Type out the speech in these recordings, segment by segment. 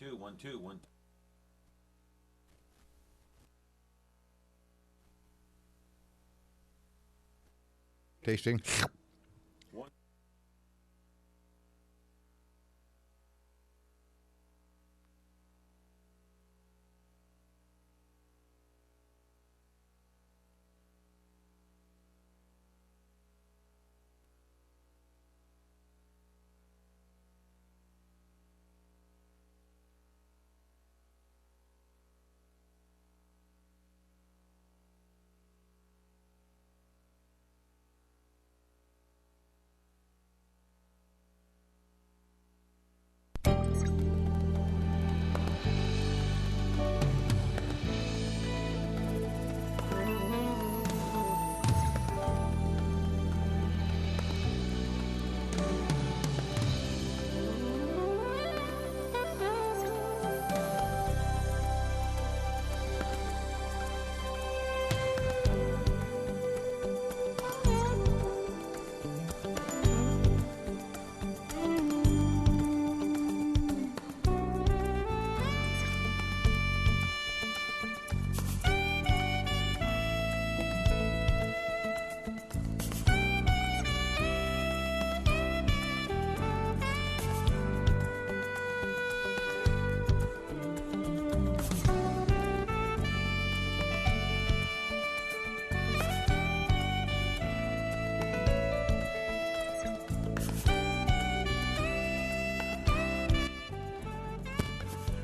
two, 1 2 1. Tasting.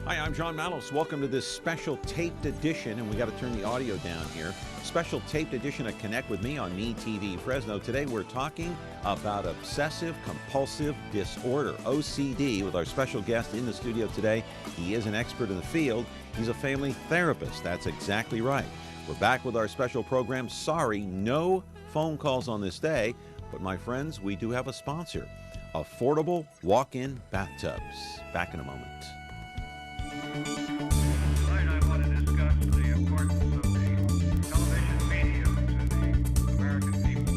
Hi, I'm John Malos. Welcome to this special taped edition, and we got to turn the audio down here. Special taped edition of Connect with Me on Me TV Fresno. Today we're talking about obsessive compulsive disorder, OCD, with our special guest in the studio today. He is an expert in the field. He's a family therapist. That's exactly right. We're back with our special program. Sorry, no phone calls on this day, but my friends, we do have a sponsor, Affordable Walk-In Bathtubs. Back in a moment. Tonight I want to discuss the importance of the television medium to the American people.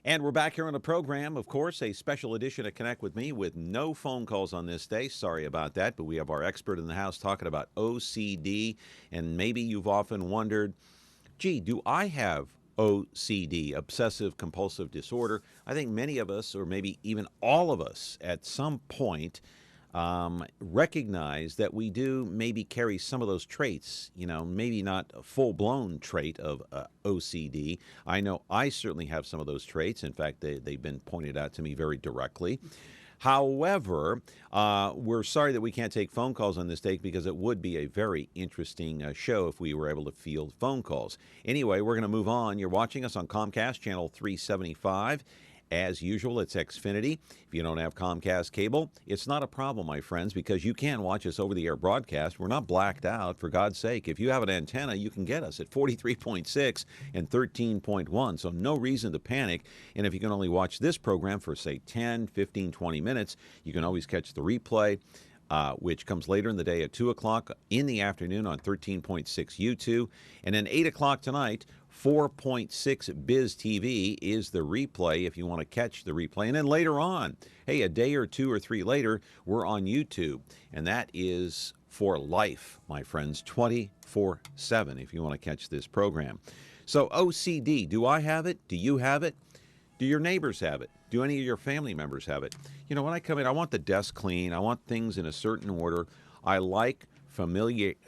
And we're back here on the program, of course, a special edition of Connect with Me with no phone calls on this day. Sorry about that, but we have our expert in the house talking about OCD. And maybe you've often wondered, gee, do I have OCD, obsessive compulsive disorder? I think many of us, or maybe even all of us at some point, recognize that we do maybe carry some of those traits, maybe not a full-blown trait of OCD. I know I certainly have some of those traits. In fact, they've been pointed out to me very directly. However, we're sorry that we can't take phone calls on this day because it would be a very interesting show if we were able to field phone calls. Anyway, we're going to move on. You're watching us on Comcast Channel 375. As usual, it's Xfinity. If you don't have Comcast cable, it's not a problem, my friends, because you can watch us over-the-air broadcast. We're not blacked out, for God's sake. If you have an antenna, you can get us at 43.6 and 13.1, so no reason to panic. And if you can only watch this program for, say, 10, 15, 20 minutes, you can always catch the replay, which comes later in the day at 2 o'clock in the afternoon on 13.6 YouTube. And then 8 o'clock tonight, 4.6 Biz TV is the replay if you want to catch the replay. And then later on, hey, a day or two or three later, we're on YouTube. And that is for life, my friends, 24/7 if you want to catch this program. So OCD, do I have it? Do you have it? Do your neighbors have it? Do any of your family members have it? When I come in, I want the desk clean. I want things in a certain order. I like familiarity.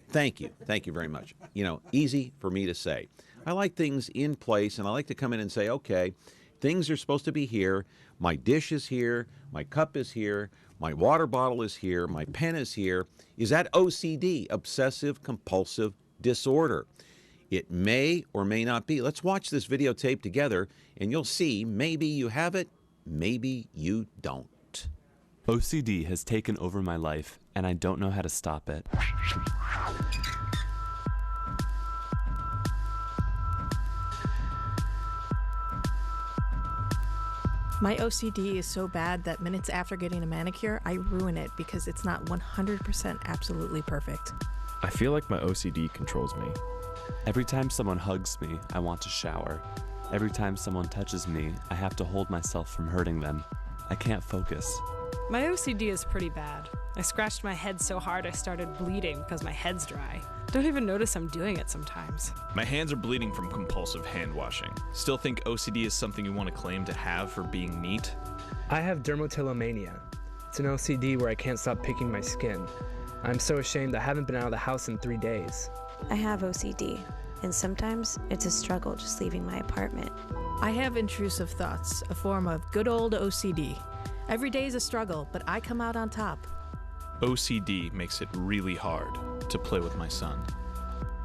Thank you. Thank you very much. Easy for me to say. I like things in place, and I like to come in and say, okay, things are supposed to be here. My dish is here. My cup is here. My water bottle is here. My pen is here. Is that OCD, obsessive compulsive disorder? It may or may not be. Let's watch this videotape together, and you'll see maybe you have it, maybe you don't. OCD has taken over my life and I don't know how to stop it. My OCD is so bad that minutes after getting a manicure, I ruin it because it's not 100% absolutely perfect. I feel like my OCD controls me. Every time someone hugs me, I want to shower. Every time someone touches me, I have to hold myself from hurting them. I can't focus. My OCD is pretty bad. I scratched my head so hard I started bleeding because my head's dry. Don't even notice I'm doing it sometimes. My hands are bleeding from compulsive hand washing. Still think OCD is something you want to claim to have for being neat? I have dermatillomania. It's an OCD where I can't stop picking my skin. I'm so ashamed I haven't been out of the house in 3 days. I have OCD, and sometimes it's a struggle just leaving my apartment. I have intrusive thoughts, a form of good old OCD. Every day is a struggle, but I come out on top. OCD makes it really hard to play with my son.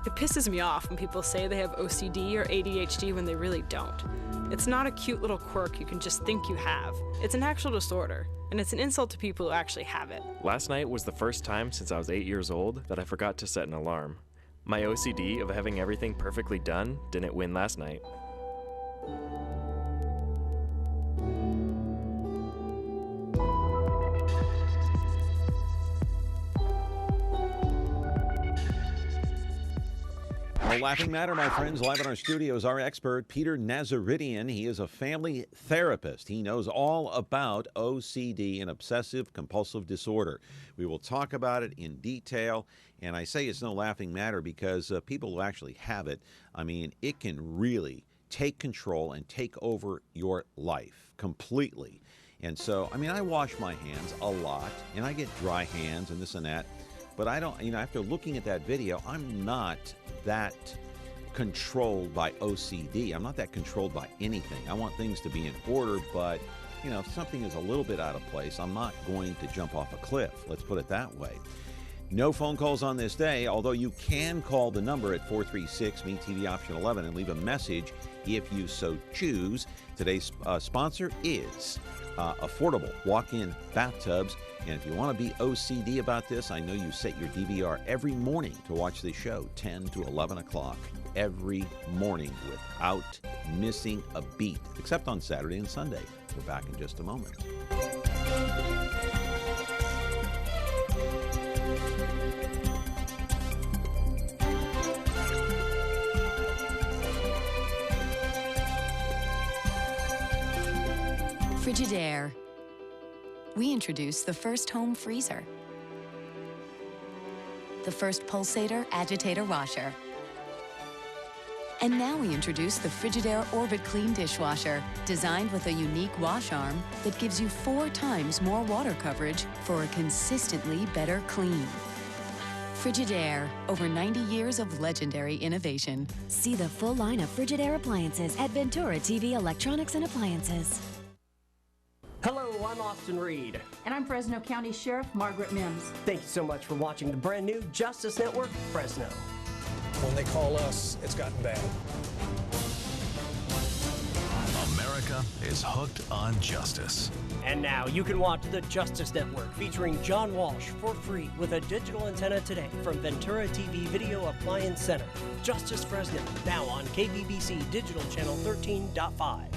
It pisses me off when people say they have OCD or ADHD when they really don't. It's not a cute little quirk you can just think you have. It's an actual disorder, and it's an insult to people who actually have it. Last night was the first time since I was 8 years old that I forgot to set an alarm. My OCD of having everything perfectly done didn't win last night. No laughing matter, my friends. Live in our studio is our expert, Peter Nazaretian. He is a family therapist. He knows all about OCD and obsessive compulsive disorder. We will talk about it in detail. And I say it's no laughing matter because people who actually have it, I mean, it can really take control and take over your life completely. And so, I mean, I wash my hands a lot, and I get dry hands and this and that. But I don't, after looking at that video, I'm not that controlled by OCD. I'm not that controlled by anything. I want things to be in order, but, if something is a little bit out of place, I'm not going to jump off a cliff. Let's put it that way. No phone calls on this day, although you can call the number at 436-MeTV option 11 and leave a message if you so choose. Today's sponsor is affordable walk-in bathtubs. And if you want to be OCD about this, I know you set your DVR every morning to watch this show, 10 to 11 o'clock, every morning without missing a beat, except on Saturday and Sunday. We're back in just a moment. Frigidaire. We introduced the first home freezer, the first pulsator agitator washer, and now we introduce the Frigidaire Orbit Clean dishwasher, designed with a unique wash arm that gives you 4 times more water coverage for a consistently better clean. Frigidaire, over 90 years of legendary innovation. See the full line of Frigidaire appliances at Ventura TV Electronics and Appliances. Hello, I'm Austin Reed. And I'm Fresno County Sheriff Margaret Mims. Thank you so much for watching the brand new Justice Network, Fresno. When they call us, it's gotten bad. America is hooked on justice. And now you can watch the Justice Network featuring John Walsh for free with a digital antenna today from Ventura TV Video Appliance Center. Justice Fresno, now on KBBC Digital Channel 13.5.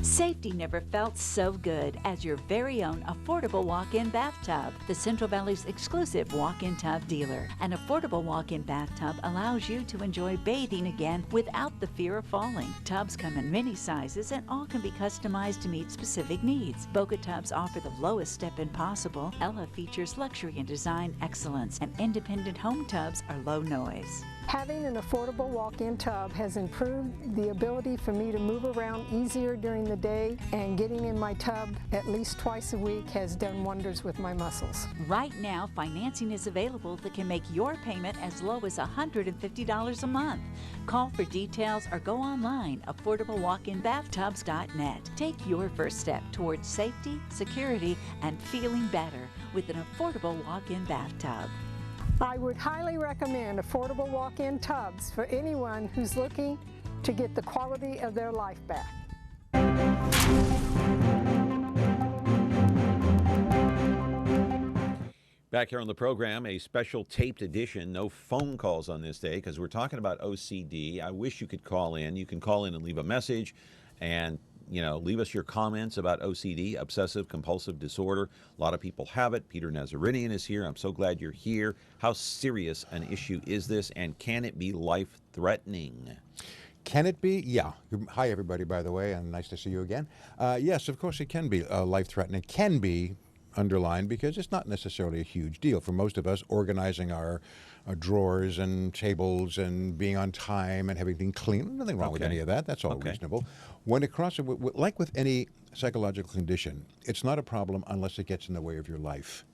Safety never felt so good as your very own affordable walk-in bathtub. The Central Valley's exclusive walk-in tub dealer. An affordable walk-in bathtub allows you to enjoy bathing again without the fear of falling. Tubs come in many sizes and all can be customized to meet specific needs. Boca tubs offer the lowest step-in possible. Ella features luxury and design excellence, and independent home tubs are low noise. Having an affordable walk-in tub has improved the ability for me to move around easier during the day, and getting in my tub at least twice a week has done wonders with my muscles. Right now, financing is available that can make your payment as low as $150 a month. Call for details or go online, affordablewalkinbathtubs.net. Take your first step towards safety, security, and feeling better with an affordable walk-in bathtub. I would highly recommend affordable walk-in tubs for anyone who's looking to get the quality of their life back. Back here on the program, a special taped edition. No phone calls on this day because we're talking about OCD. I wish you could call in. You can call in and leave a message and, leave us your comments about OCD, obsessive compulsive disorder. A lot of people have it. Peter Nazaretian is here. I'm so glad you're here. How serious an issue is this, and can it be life-threatening? Can it be? Yeah. Hi, everybody, by the way, and nice to see you again. Yes, of course it can be life-threatening. Can be underlined because it's not necessarily a huge deal. For most of us, organizing our drawers and tables and being on time and having everything clean, nothing wrong with any of that. That's all reasonable. When it crosses, like with any psychological condition, it's not a problem unless it gets in the way of your life.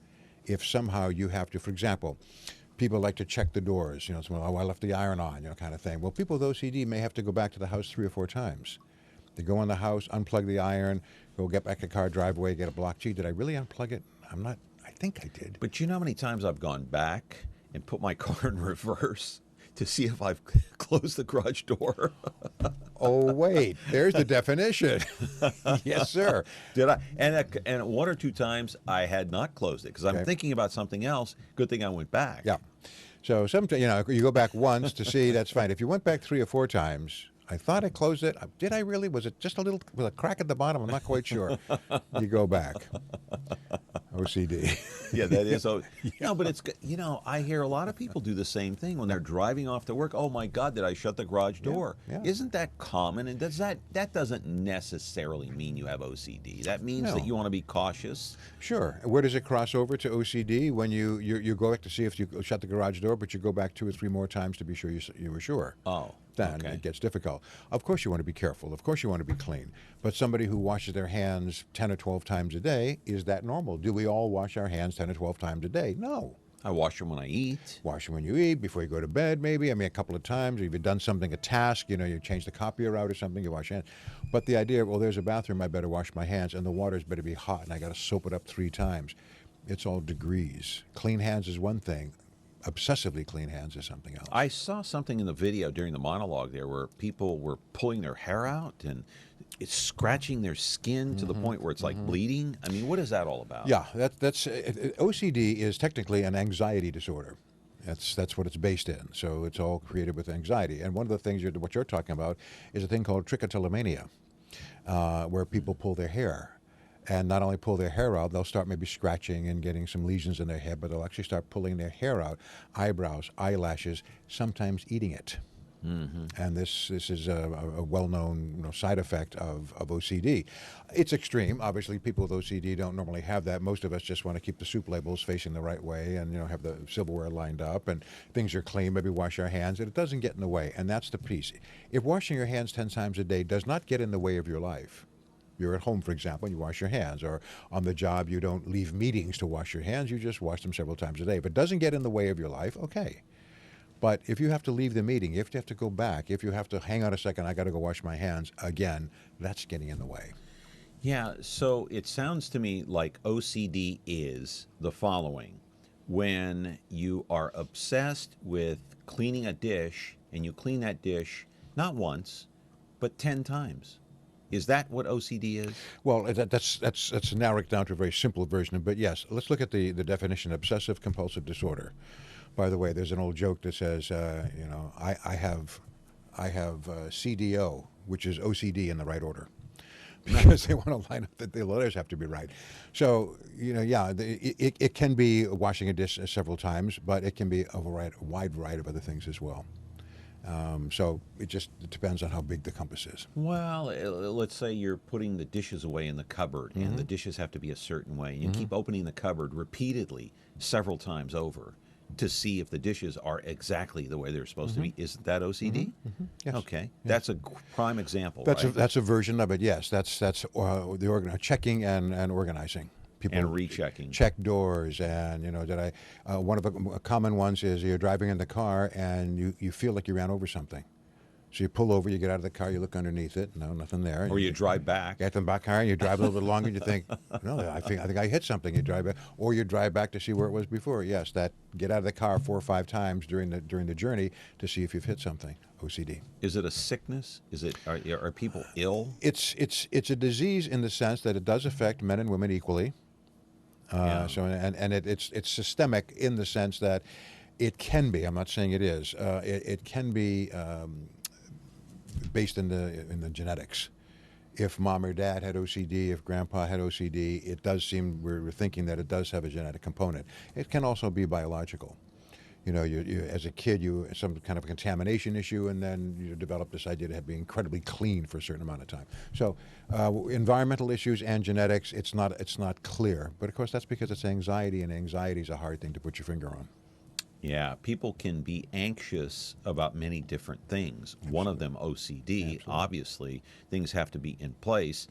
If somehow you have to, for example, people like to check the doors, I left the iron on, kind of thing. Well, people with OCD may have to go back to the house 3 or 4 times. They go in the house, unplug the iron, go get back to the car driveway, get a block. Gee, did I really unplug it? I think I did. But you know how many times I've gone back and put my car in reverse to see if I've closed the garage door? Oh, wait, there's the definition. Yes, sir. Did I? And 1 or 2 times I had not closed it because I'm thinking about something else. Good thing I went back. Yeah. So sometimes, you go back once to see, that's fine. If you went back 3 or 4 times, I thought I closed it. Did I really? Was it just with a crack at the bottom? I'm not quite sure. You go back. OCD. Yeah, that is. No, but it's, I hear a lot of people do the same thing when they're driving off to work. Oh my God, did I shut the garage door? Yeah. Isn't that common? And that doesn't necessarily mean you have OCD. That means that you want to be cautious. Sure. Where does it cross over to OCD? When you go back to see if you shut the garage door, but you go back 2 or 3 more times to be sure you were sure. Oh. Then it gets difficult. Of course you want to be careful. Of course you want to be clean. But somebody who washes their hands 10 or 12 times a day, is that normal? Do we all wash our hands 10 or 12 times a day? No. I wash them when I eat. Wash them when you eat, before you go to bed, maybe. A couple of times. If you've done something, a task, you change the copier out or something, you wash your hands. But the idea, well, there's a bathroom, I better wash my hands, and the water's better be hot, and I got to soap it up 3 times. It's all degrees. Clean hands is one thing. Obsessively clean hands is something else. I saw something in the video during the monologue there where people were pulling their hair out and it's scratching their skin to the point where it's like bleeding. I mean, what is that all about? Yeah, that's OCD is technically an anxiety disorder. That's what it's based in. So it's all created with anxiety. And one of the things what you're talking about is a thing called trichotillomania, where people pull their hair. And not only pull their hair out, they'll start maybe scratching and getting some lesions in their head, but they'll actually start pulling their hair out, eyebrows, eyelashes, sometimes eating it. And this is a well-known side effect of OCD. It's extreme. Obviously, people with OCD don't normally have that. Most of us just want to keep the soup labels facing the right way and have the silverware lined up and things are clean. Maybe wash our hands, and it doesn't get in the way. And that's the piece. If washing your hands 10 times a day does not get in the way of your life, you're at home, for example, and you wash your hands, or on the job you don't leave meetings to wash your hands, you just wash them several times a day. If it doesn't get in the way of your life, okay. But if you have to leave the meeting, if you have to go back, if you have to hang on a second, I got to go wash my hands again, that's getting in the way. Yeah, so it sounds to me like OCD is the following. When you are obsessed with cleaning a dish, and you clean that dish not once, but 10 times. Is that what OCD is? Well, that's narrowed down to a very simple version. But yes, let's look at the definition: obsessive compulsive disorder. By the way, there's an old joke that says, I have CDO, which is OCD in the right order, because they want to line up that the letters have to be right. So it can be washing a dish several times, but it can be a wide variety of other things as well. So it depends on how big the compass is. Well, let's say you're putting the dishes away in the cupboard, and the dishes have to be a certain way. And you keep opening the cupboard repeatedly, several times over, to see if the dishes are exactly the way they're supposed to be. Isn't that OCD? Yes. Okay, that's a prime example. That's a version of it. Yes, that's the checking and organizing. People and rechecking. Check doors, and one of the common ones is you're driving in the car and you feel like you ran over something. So you pull over, you get out of the car, you look underneath it, no, nothing there. Or you drive back. Get in the back car, and you drive a little bit longer, and you think, no, I think I hit something. You drive back, or you drive back to see where it was before. Yes, get out of the car 4 or 5 times during the journey to see if you've hit something. OCD. Is it a sickness? Are people ill? It's a disease in the sense that it does affect men and women equally. So it's systemic in the sense that it can be. I'm not saying it is. It can be based in the genetics. If mom or dad had OCD, if grandpa had OCD, it does seem we're thinking that it does have a genetic component. It can also be biological. You know, you as a kid, you some kind of a contamination issue, and then you develop this idea to have to be incredibly clean for a certain amount of time. So, environmental issues and genetics, it's not clear. But of course, that's because it's anxiety, and anxiety is a hard thing to put your finger on. Yeah, people can be anxious about many different things. Absolutely. One of them, OCD. Absolutely. Obviously, things have to be in place.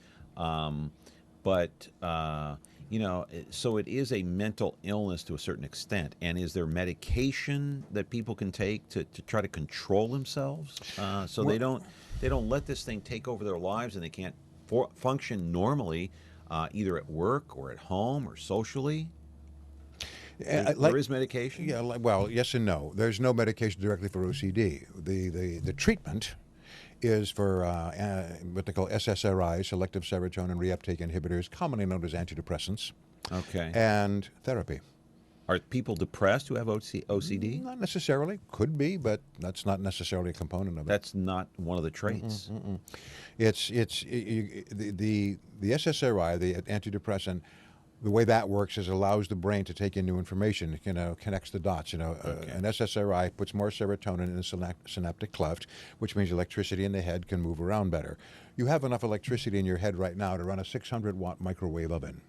You know, so it is a mental illness to a certain extent. And is there medication that people can take to try to control themselves so they don't let this thing take over their lives and they can't function normally either at work or at home or socially? There is medication? Yeah, well, yes and no. There's no medication directly for OCD. The treatment is for what they call SSRIs, selective serotonin reuptake inhibitors, commonly known as antidepressants. Okay. And therapy. Are people depressed who have OCD? Not necessarily. Could be, but that's not necessarily a component of it. That's not one of the traits. It's the SSRI, the antidepressant. The way that works is it allows the brain to take in new information, connects the dots. An SSRI puts more serotonin in the synaptic cleft, which means electricity in the head can move around better. You have enough electricity in your head right now to run a 600-watt microwave oven.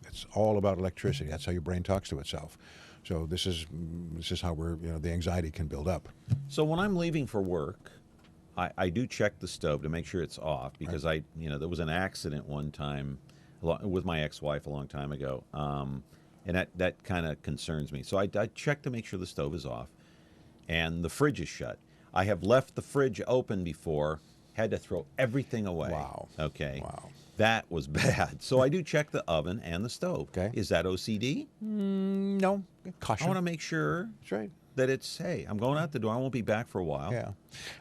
It's all about electricity. That's how your brain talks to itself. So this is how the anxiety can build up. So when I'm leaving for work, I do check the stove to make sure it's off because there was an accident one time with my ex-wife a long time ago, and that kind of concerns me. So I check to make sure the stove is off, and the fridge is shut. I have left the fridge open before, had to throw everything away. Wow. Okay. Wow. That was bad. So I do check the oven and the stove. Okay. Is that OCD? No. Caution. I want to make sure That's right. that it's, hey, I'm going out the door. I won't be back for a while. Yeah.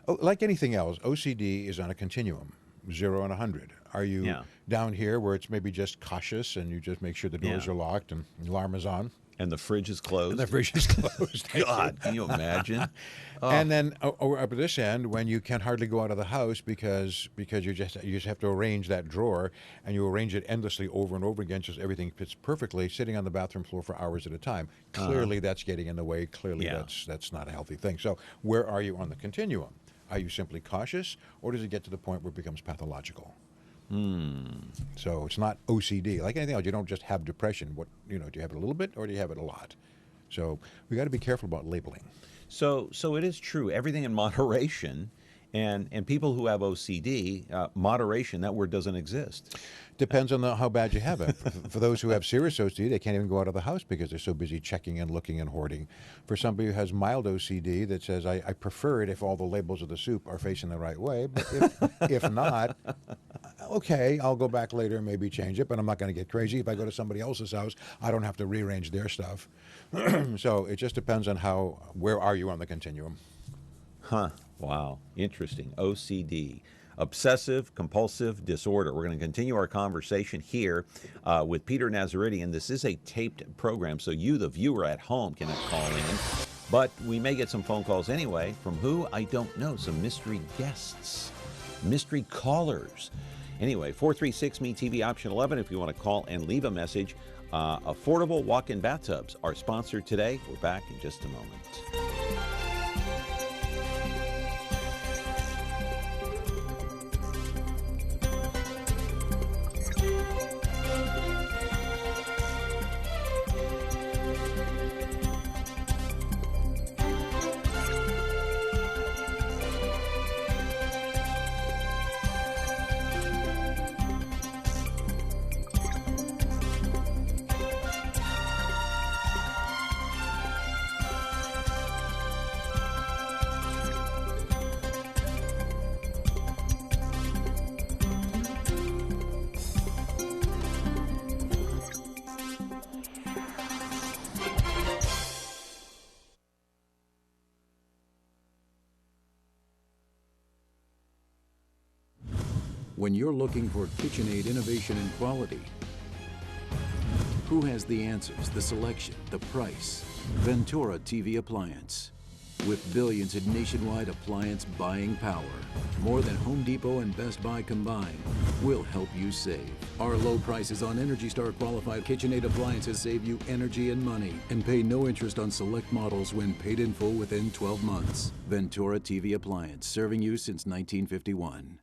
Like anything else, OCD is on a continuum. 0 and 100. Are you down here where it's maybe just cautious and you just make sure the doors are locked and the alarm is on? And the fridge is closed? And the fridge is closed. God, can you imagine? And then up at this end, when you can hardly go out of the house because you just have to arrange that drawer, and you arrange it endlessly over and over again, just everything fits perfectly, sitting on the bathroom floor for hours at a time. Clearly, that's getting in the way. Clearly, that's not a healthy thing. So where are you on the continuum? Are you simply cautious, or does it get to the point where it becomes pathological? So it's not OCD. Like anything else, you don't just have depression. Do you have it a little bit, or do you have it a lot? So we got to be careful about labeling. So it is true. Everything in moderation, and people who have OCD, moderation, that word doesn't exist. Depends on how bad you have it. For those who have serious OCD, they can't even go out of the house because they're so busy checking and looking and hoarding. For somebody who has mild OCD that says, I prefer it if all the labels of the soup are facing the right way, but if not, okay, I'll go back later and maybe change it, but I'm not going to get crazy. If I go to somebody else's house, I don't have to rearrange their stuff. So it just depends on where are you on the continuum. Huh. Wow. Interesting. OCD. Obsessive compulsive disorder. We're going to continue our conversation here with Peter Nazaretian. This is a taped program, so you, the viewer at home, cannot call in. But we may get some phone calls anyway. From who? I don't know. Some mystery guests, mystery callers. Anyway, 436-ME-TV, option 11, if you want to call and leave a message. Affordable walk-in bathtubs are sponsored today. We're back in just a moment. When you're looking for KitchenAid innovation and quality, Who has the answers, the selection, the price? Ventura TV Appliance. With billions in nationwide appliance buying power, more than Home Depot and Best Buy combined, we'll help you save. Our low prices on Energy Star qualified KitchenAid appliances save you energy and money, and pay no interest on select models when paid in full within 12 months. Ventura TV Appliance, serving you since 1951.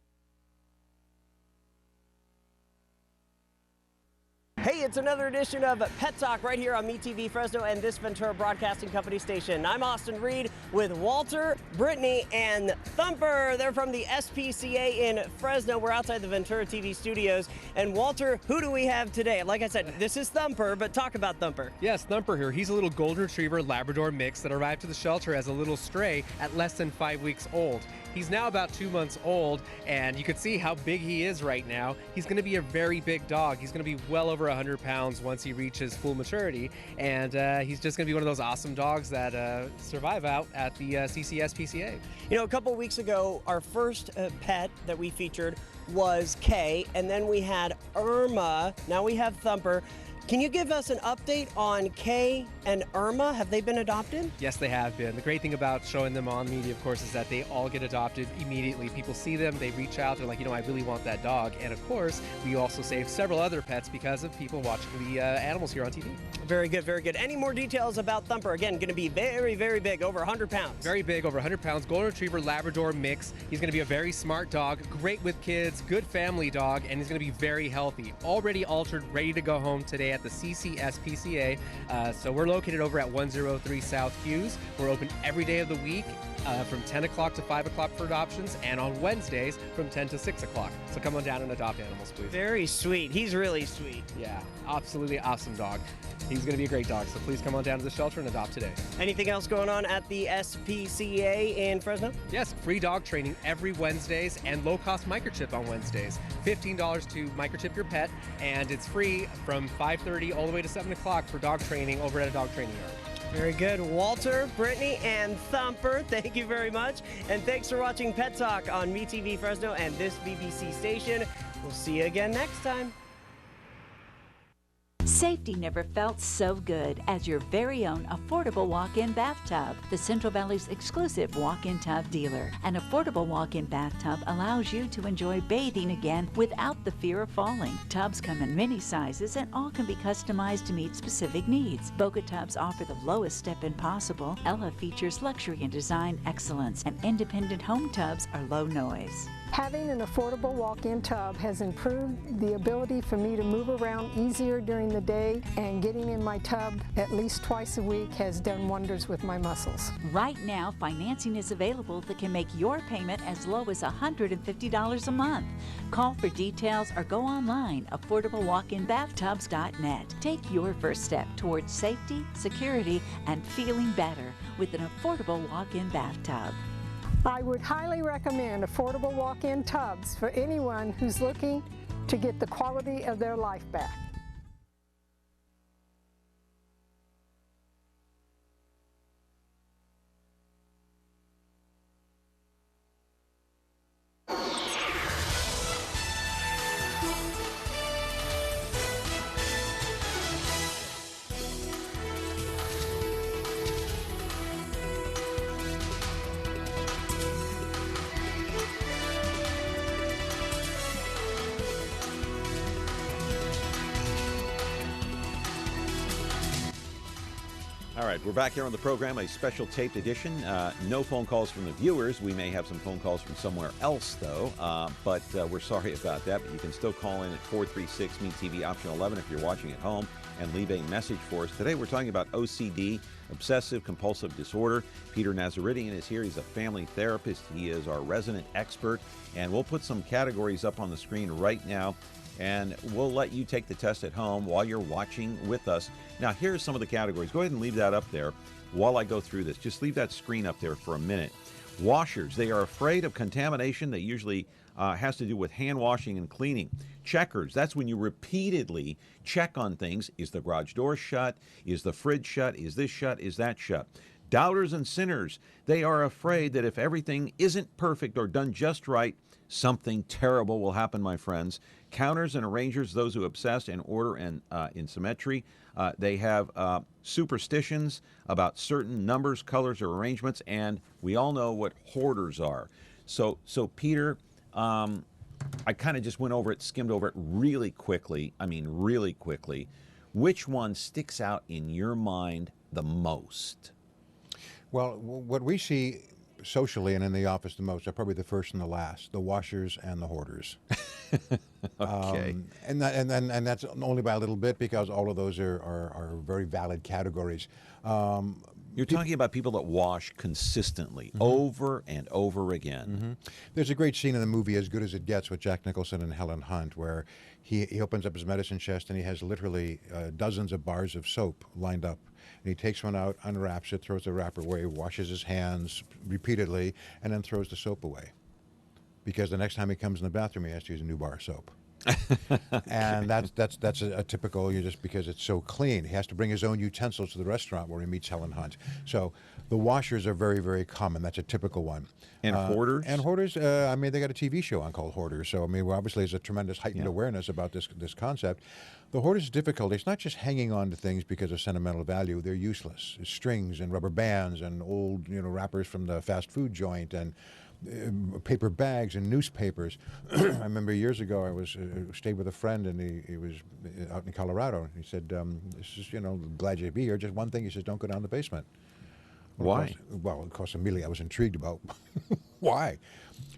Hey, it's another edition of Pet Talk right here on MeTV Fresno and this Ventura Broadcasting Company station. I'm Austin Reed with Walter, Brittany, and Thumper. They're from the SPCA in Fresno. We're outside the Ventura TV studios. And Walter, who do we have today? Like I said, this is Thumper, but talk about Thumper. Yes, Thumper here. He's a little golden retriever Labrador mix that arrived to the shelter as a little stray at less than 5 weeks old. He's now about 2 months old, and you can see how big he is right now. He's going to be a very big dog. He's going to be well over 100 pounds once he reaches full maturity, and he's just going to be one of those awesome dogs that survive out at the CCSPCA. You know, a couple weeks ago, our first pet that we featured was Kay, and then we had Irma. Now we have Thumper. Can you give us an update on Kay and Irma? Have they been adopted? Yes, they have been. The great thing about showing them on media, of course, is that they all get adopted immediately. People see them, they reach out, they're like, you know, I really want that dog. And of course, we also saved several other pets because of people watching the animals here on TV. Very good, very good. Any more details about Thumper? Again, going to be very, very big, over 100 pounds. Very big, over 100 pounds, golden retriever Labrador mix. He's going to be a very smart dog, great with kids, good family dog, and he's going to be very healthy. Already altered, ready to go home today at the CCSPCA. So we're located over at 103 South Hughes. We're open every day of the week from 10 o'clock to 5 o'clock for adoptions, and on Wednesdays from 10 to 6 o'clock. So come on down and adopt animals, please. Very sweet. He's really sweet. Yeah, absolutely awesome dog. He's going to be a great dog, so please come on down to the shelter and adopt today. Anything else going on at the SPCA in Fresno? Yes, free dog training every Wednesdays and low-cost microchip on Wednesdays. $15 to microchip your pet, and it's free from 5:30 all the way to 7 o'clock for dog training over at a dog training yard. Very good. Walter, Brittany, and Thumper, thank you very much. And thanks for watching Pet Talk on MeTV Fresno and this BBC station. We'll see you again next time. Safety never felt so good as your very own affordable walk-in bathtub. The Central Valley's exclusive walk-in tub dealer. An affordable walk-in bathtub allows you to enjoy bathing again without the fear of falling. Tubs come in many sizes and all can be customized to meet specific needs. Boca tubs offer the lowest step-in possible. Ella features luxury and design excellence, and independent home tubs are low noise. Having an affordable walk-in tub has improved the ability for me to move around easier during the day, and getting in my tub at least twice a week has done wonders with my muscles. Right now, financing is available that can make your payment as low as $150 a month. Call for details or go online, affordablewalkinbathtubs.net. Take your first step towards safety, security, and feeling better with an affordable walk-in bathtub. I would highly recommend affordable walk-in tubs for anyone who's looking to get the quality of their life back. All right, we're back here on the program, a special taped edition. No phone calls from the viewers. We may have some phone calls from somewhere else, though, but we're sorry about that. But you can still call in at 436-MeTV, option 11 if you're watching at home, and leave a message for us. Today we're talking about OCD, obsessive compulsive disorder. Peter Nazaretian is here. He's a family therapist. He is our resident expert, and we'll put some categories up on the screen right now, and we'll let you take the test at home while you're watching with us. Now, here's some of the categories. Go ahead and leave that up there while I go through this. Just leave that screen up there for a minute. Washers, they are afraid of contamination that usually has to do with hand washing and cleaning. Checkers, that's when you repeatedly check on things. Is the garage door shut? Is the fridge shut? Is this shut? Is that shut? Doubters and sinners, they are afraid that if everything isn't perfect or done just right, something terrible will happen, my friends. Counters and arrangers, those who obsess in order and in symmetry, they have superstitions about certain numbers, colors, or arrangements, and we all know what hoarders are. So Peter, I kind of just went over it, skimmed over it really quickly. I mean, really quickly. Which one sticks out in your mind the most? Well, what we see socially and in the office the most are probably the first and the last, the washers and the hoarders. Okay. And that's only by a little bit, because all of those are very valid categories. You're talking about people that wash consistently, over and over again. There's a great scene in the movie As Good as It Gets with Jack Nicholson and Helen Hunt, where he opens up his medicine chest and he has literally dozens of bars of soap lined up. And he takes one out, unwraps it, throws the wrapper away, washes his hands repeatedly, and then throws the soap away. Because the next time he comes in the bathroom, he has to use a new bar of soap. And that's a typical, just because it's so clean. He has to bring his own utensils to the restaurant where he meets Helen Hunt. So the washers are very, very common. That's a typical one. And hoarders? And hoarders, I mean, they got a TV show on called Hoarders. So, I mean, obviously there's a tremendous heightened awareness about this concept. The hoarder's difficulty, it's not just hanging on to things because of sentimental value. They're useless. It's strings and rubber bands and old, wrappers from the fast food joint, and paper bags and newspapers. I remember years ago I was stayed with a friend, and he was out in Colorado. He said, "This is, glad you'd be here. Just one thing." He says, "Don't go down the basement." Why? Of course, immediately I was intrigued about why.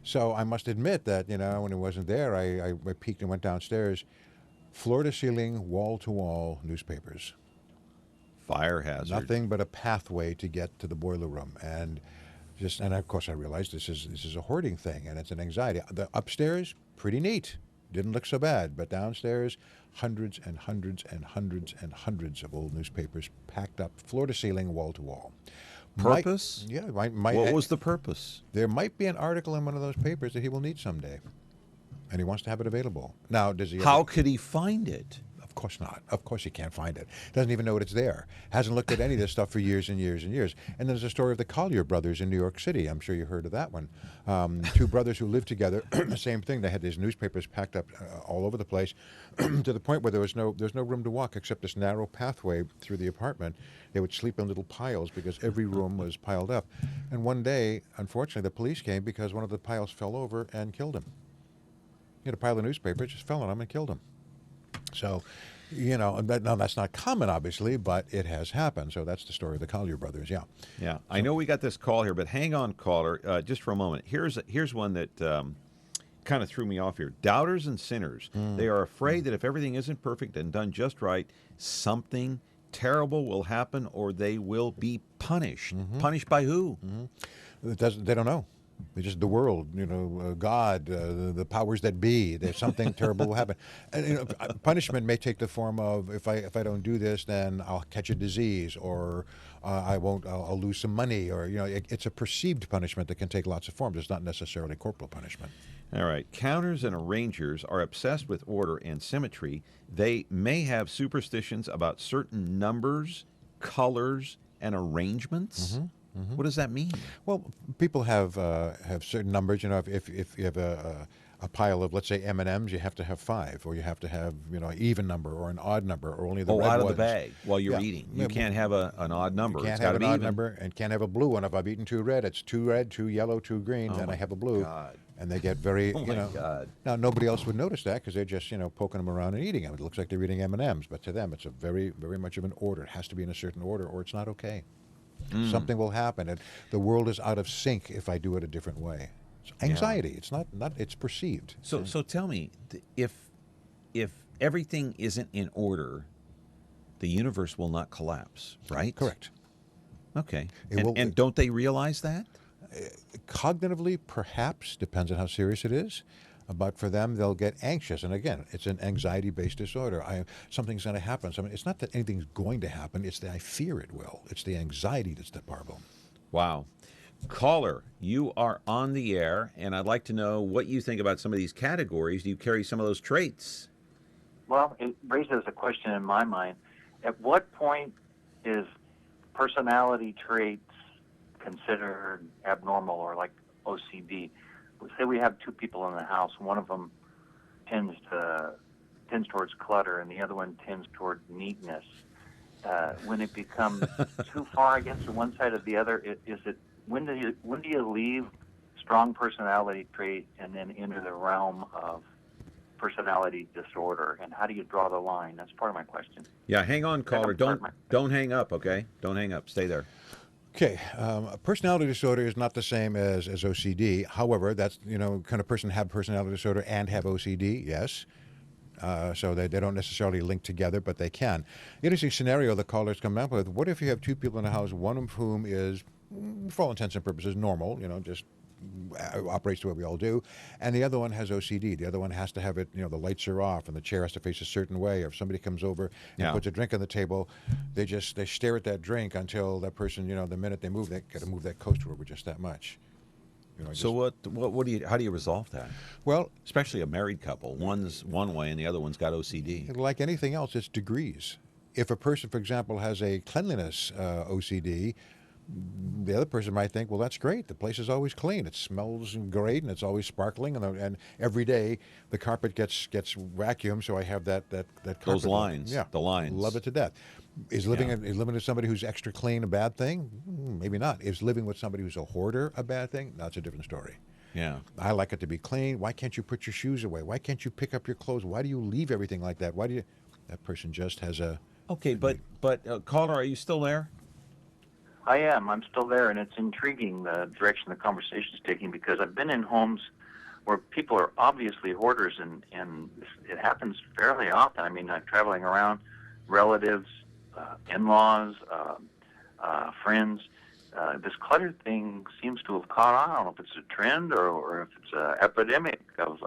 So I must admit that when he wasn't there, I peeked and went downstairs. Floor to ceiling, wall to wall newspapers. Fire hazard. Nothing but a pathway to get to the boiler room, and of course I realized this is a hoarding thing, and it's an anxiety. The upstairs, pretty neat, didn't look so bad, but downstairs, hundreds and hundreds and hundreds and hundreds of old newspapers packed up, floor to ceiling, wall to wall. Purpose? What was the purpose? There might be an article in one of those papers that he will need someday, and he wants to have it available. Now, does he? How could he find it? Of course not. Of course he can't find it. Doesn't even know it's there. Hasn't looked at any of this stuff for years and years and years. And there's a story of the Collier brothers in New York City. I'm sure you heard of that one. Two brothers who lived together. Same thing. They had these newspapers packed up all over the place, to the point where there's no room to walk except this narrow pathway through the apartment. They would sleep in little piles because every room was piled up. And one day, unfortunately, the police came because one of the piles fell over and killed him. He had a pile of newspapers, just fell on him and killed him. So, now that's not common, obviously, but it has happened. So that's the story of the Collier brothers. Yeah. Yeah. I know we got this call here, but hang on, caller, just for a moment. Here's one that kind of threw me off here. Doubters and sinners. They are afraid that if everything isn't perfect and done just right, something terrible will happen, or they will be punished. Punished by who? They don't know. It's just the world, God, the powers that be. There's something terrible will happen. And, punishment may take the form of, if I don't do this, then I'll catch a disease, or I'll lose some money, or it's a perceived punishment that can take lots of forms. It's not necessarily corporal punishment. All right. Counters and arrangers are obsessed with order and symmetry. They may have superstitions about certain numbers, colors, and arrangements. What does that mean? Well, people have certain numbers. If you have a pile of, let's say, M&Ms, you have to have 5, or you have to have an even number or an odd number, or only the red out of ones. the bag while you're eating. You can't have an odd number. You can't It's have got to an be odd even. number, and can't have a blue one. If I've eaten 2 red, it's 2 red, 2 yellow, 2 green, then I have a blue. God. And they get very, Oh, my God. Now, nobody else would notice that because they're just, poking them around and eating them. It looks like they're eating M&Ms, but to them, it's a very, very much of an order. It has to be in a certain order, or it's not okay. Something will happen, and the world is out of sync if I do it a different way. It's anxiety. It's not. It's perceived. So tell me, if everything isn't in order, the universe will not collapse, right? Correct. Okay. And don't they realize that? Cognitively, perhaps, depends on how serious it is. But for them, they'll get anxious. And again, it's an anxiety-based disorder. Something's going to happen. It's not that anything's going to happen. It's that I fear it will. It's the anxiety that's the problem. Wow. Caller, you are on the air, and I'd like to know what you think about some of these categories. Do you carry some of those traits? Well, it raises a question in my mind. At what point is personality traits considered abnormal or like OCD. Say we have two people in the house. One of them tends towards clutter, and the other one tends toward neatness. When it becomes too far against one side or the other, when do you leave strong personality trait and then enter the realm of personality disorder, and how do you draw the line? That's part of my question. Yeah, hang on, caller. Don't hang up, okay? Don't hang up. Stay there. Okay, personality disorder is not the same as OCD. However, that's, can a person have personality disorder and have OCD? Yes. So they don't necessarily link together, but they can. Interesting scenario the callers come up with. What if you have two people in the house, one of whom is, for all intents and purposes, normal, just operates the way we all do, and the other one has OCD. The other one has to have it, the lights are off and the chair has to face a certain way, or if somebody comes over and puts a drink on the table, they stare at that drink until that person, the minute they move, they got to move that coaster over just that much. So how do you resolve that? Well, especially a married couple, one's one way and the other one's got OCD. Like anything else, it's degrees. If a person, for example, has a cleanliness OCD, the other person might think, well, that's great. The place is always clean. It smells great, and it's always sparkling, and every day the carpet gets vacuumed, so I have that carpet. Those lines, the lines. Love it to death. Is living with somebody who's extra clean a bad thing? Maybe not. Is living with somebody who's a hoarder a bad thing? That's a different story. Yeah. I like it to be clean. Why can't you put your shoes away? Why can't you pick up your clothes? Why do you leave everything like that? Why do you? That person just has a. Okay, but caller, are you still there? I am. I'm still there, and it's intriguing the direction the conversation is taking, because I've been in homes where people are obviously hoarders, and it happens fairly often. I mean, I'm traveling around, relatives, in-laws, friends. This clutter thing seems to have caught on. I don't know if it's a trend or if it's an epidemic of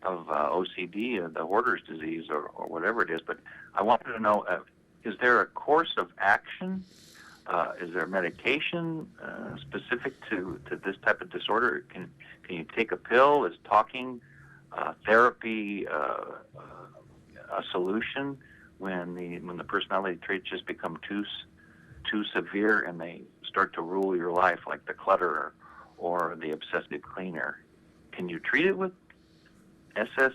OCD, the hoarder's disease, or whatever it is. But I wanted to know, is there a course of action? Is there medication specific to this type of disorder? Can you take a pill? Is talking therapy a solution when the personality traits just become too severe and they start to rule your life, like the clutterer or the obsessive cleaner? Can you treat it with SSRIs?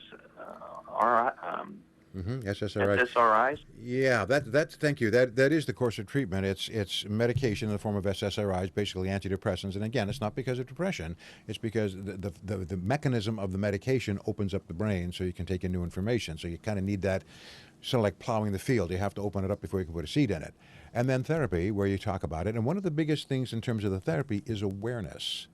Yeah, that's thank you. That is the course of treatment. It's medication in the form of SSRIs, basically antidepressants. And again, it's not because of depression. It's because the mechanism of the medication opens up the brain so you can take in new information. So you kind of need that, sort of like plowing the field. You have to open it up before you can put a seed in it. And then therapy, where you talk about it. And one of the biggest things in terms of the therapy is awareness.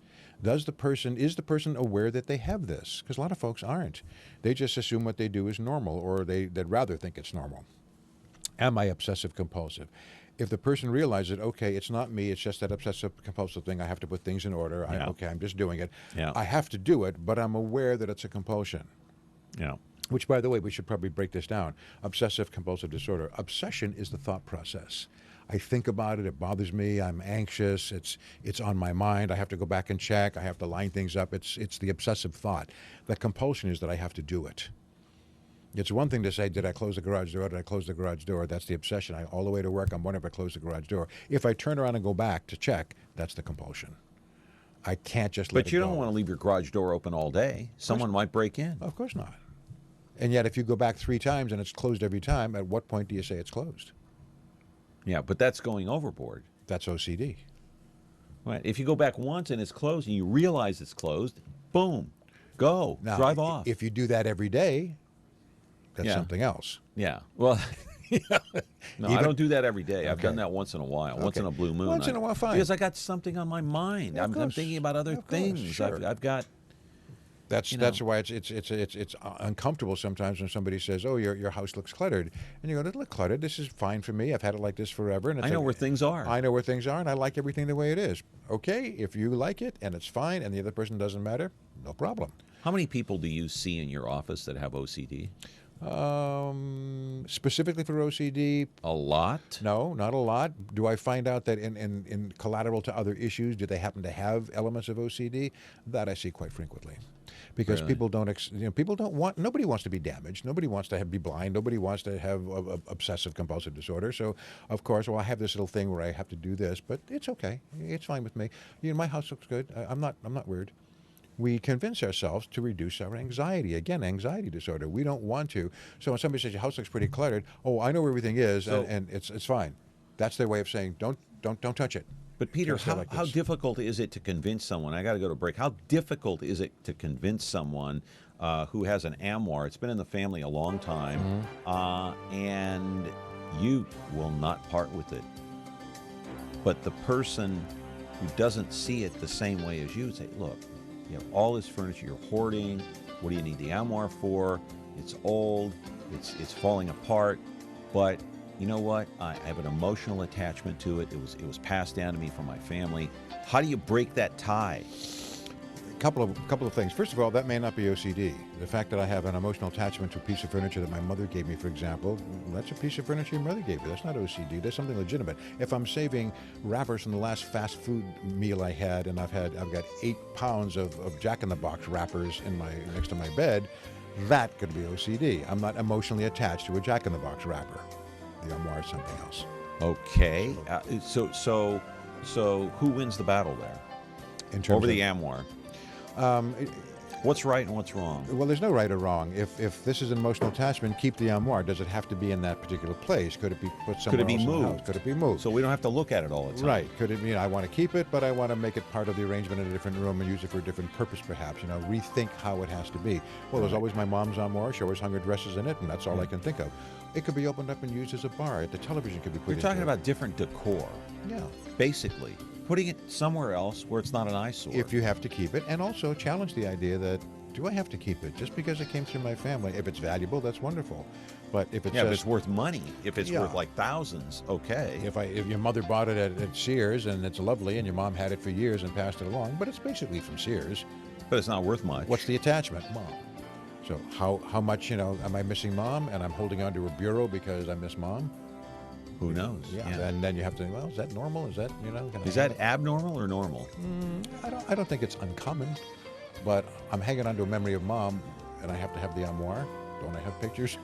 Is the person aware that they have this? Because a lot of folks aren't. They just assume what they do is normal, or they'd rather think it's normal. Am I obsessive compulsive? If the person realizes, okay, it's not me, it's just that obsessive compulsive thing, I have to put things in order, I'm just doing it. Yeah. I have to do it, but I'm aware that it's a compulsion. Yeah. Which, by the way, we should probably break this down. Obsessive compulsive disorder. Obsession is the thought process. I think about it bothers me, I'm anxious, it's on my mind, I have to go back and check, I have to line things up. It's the obsessive thought. The compulsion is that I have to do it. It's one thing to say, did I close the garage door? Did I close the garage door? That's the obsession. All the way to work, I'm wondering if I closed the garage door. If I turn around and go back to check, that's the compulsion. I can't just let it go. But you don't want to leave your garage door open all day. Someone might break in. Of course not. And yet, if you go back 3 times and it's closed every time, at what point do you say it's closed? Yeah, but that's going overboard. That's OCD. Right. If you go back once and it's closed and you realize it's closed, boom, go, now, drive off. If you do that every day, that's something else. Yeah. Well, no, I don't do that every day. I've done that once in a while, once in a blue moon. Once in a while, fine. Because I got something on my mind. Yeah, I'm thinking about other things. Sure. I've got. That's why it's uncomfortable sometimes when somebody says, "Oh, your house looks cluttered," and you go, "Doesn't look cluttered. This is fine for me. I've had it like this forever." And I know where things are. I know where things are, and I like everything the way it is. Okay, if you like it and it's fine, and the other person doesn't matter, no problem. How many people do you see in your office that have OCD? Specifically for OCD, a lot. No, not a lot. Do I find out that in collateral to other issues, do they happen to have elements of OCD? That I see quite frequently. because Really? people don't want, nobody wants to be damaged. Nobody wants to be blind. Nobody wants to have obsessive compulsive disorder. So, of course, well, I have this little thing where I have to do this, but it's okay. It's fine with me. My house looks good. I'm not weird. We convince ourselves to reduce our anxiety. Again, anxiety disorder. We don't want to. So when somebody says your house looks pretty cluttered, oh, I know where everything is, So- and it's fine. That's their way of saying don't touch it. But Peter, Just say like how this. difficult is it to convince someone? I got to go to break. How difficult is it to convince someone who has an Amwar? It's been in the family a long time, and you will not part with it. But the person who doesn't see it the same way as you say, look, you have all this furniture, you're hoarding. What do you need the Amwar for? It's old. It's falling apart. But you know what? I have an emotional attachment to it. It was passed down to me from my family. How do you break that tie? Couple of things. First of all, that may not be OCD. The fact that I have an emotional attachment to a piece of furniture that my mother gave me, for example, that's a piece of furniture your mother gave you. That's not OCD. That's something legitimate. If I'm saving wrappers from the last fast food meal I had, and I've got 8 pounds of Jack in the Box wrappers next to my bed, that could be OCD. I'm not emotionally attached to a Jack in the Box wrapper. The Amwar is something else. Okay. So who wins the battle there? In terms Over the of- Amwar. What's right and what's wrong? Well, there's no right or wrong. If this is an emotional attachment, keep the Amwar. Does it have to be in that particular place? Could it be put somewhere Could it be else in the moved? house? Could it be moved? So we don't have to look at it all the time. Right. Could it be, I want to keep it, but I want to make it part of the arrangement in a different room and use it for a different purpose, perhaps. Rethink how it has to be. Well, there's always my mom's Amwar. She always hung her dresses in it, and that's all I can think of. It could be opened up and used as a bar. The television could be put You're talking into it. about different decor. Yeah. Basically. Putting it somewhere else where it's not an eyesore. If you have to keep it, and also challenge the idea that, do I have to keep it? Just because it came through my family. If it's valuable, that's wonderful. But if it's if just, it's worth money, if it's Yeah. worth like thousands, okay. If your mother bought it at Sears and it's lovely and your mom had it for years and passed it along, but it's basically from Sears. But it's not worth much. What's the attachment? Mom. So how much, am I missing mom and I'm holding on to a bureau because I miss mom? Who knows? Yeah. And then you have to think, well, is that normal? Is that, can I Is have that abnormal or normal? I don't think it's uncommon, but I'm hanging on to a memory of mom and I have to have the Amwar. Don't I have pictures?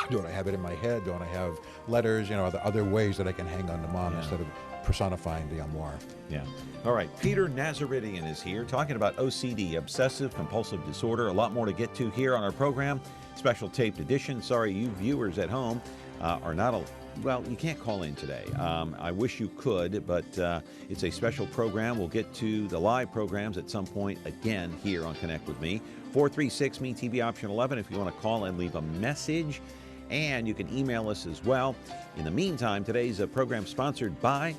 Don't I have it in my head? Don't I have letters? Are there other ways that I can hang on to mom instead of personifying the Amwar? Yeah. All right. Peter Nazaretian is here talking about OCD, obsessive compulsive disorder. A lot more to get to here on our program. Special taped edition. Sorry, you viewers at home are not well, you can't call in today. I wish you could, but it's a special program. We'll get to the live programs at some point again here on Connect With Me. 436-ME-TV option 11 if you want to call and leave a message. And you can email us as well. In the meantime, today's program sponsored by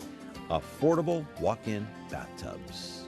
Affordable Walk-In Bathtubs.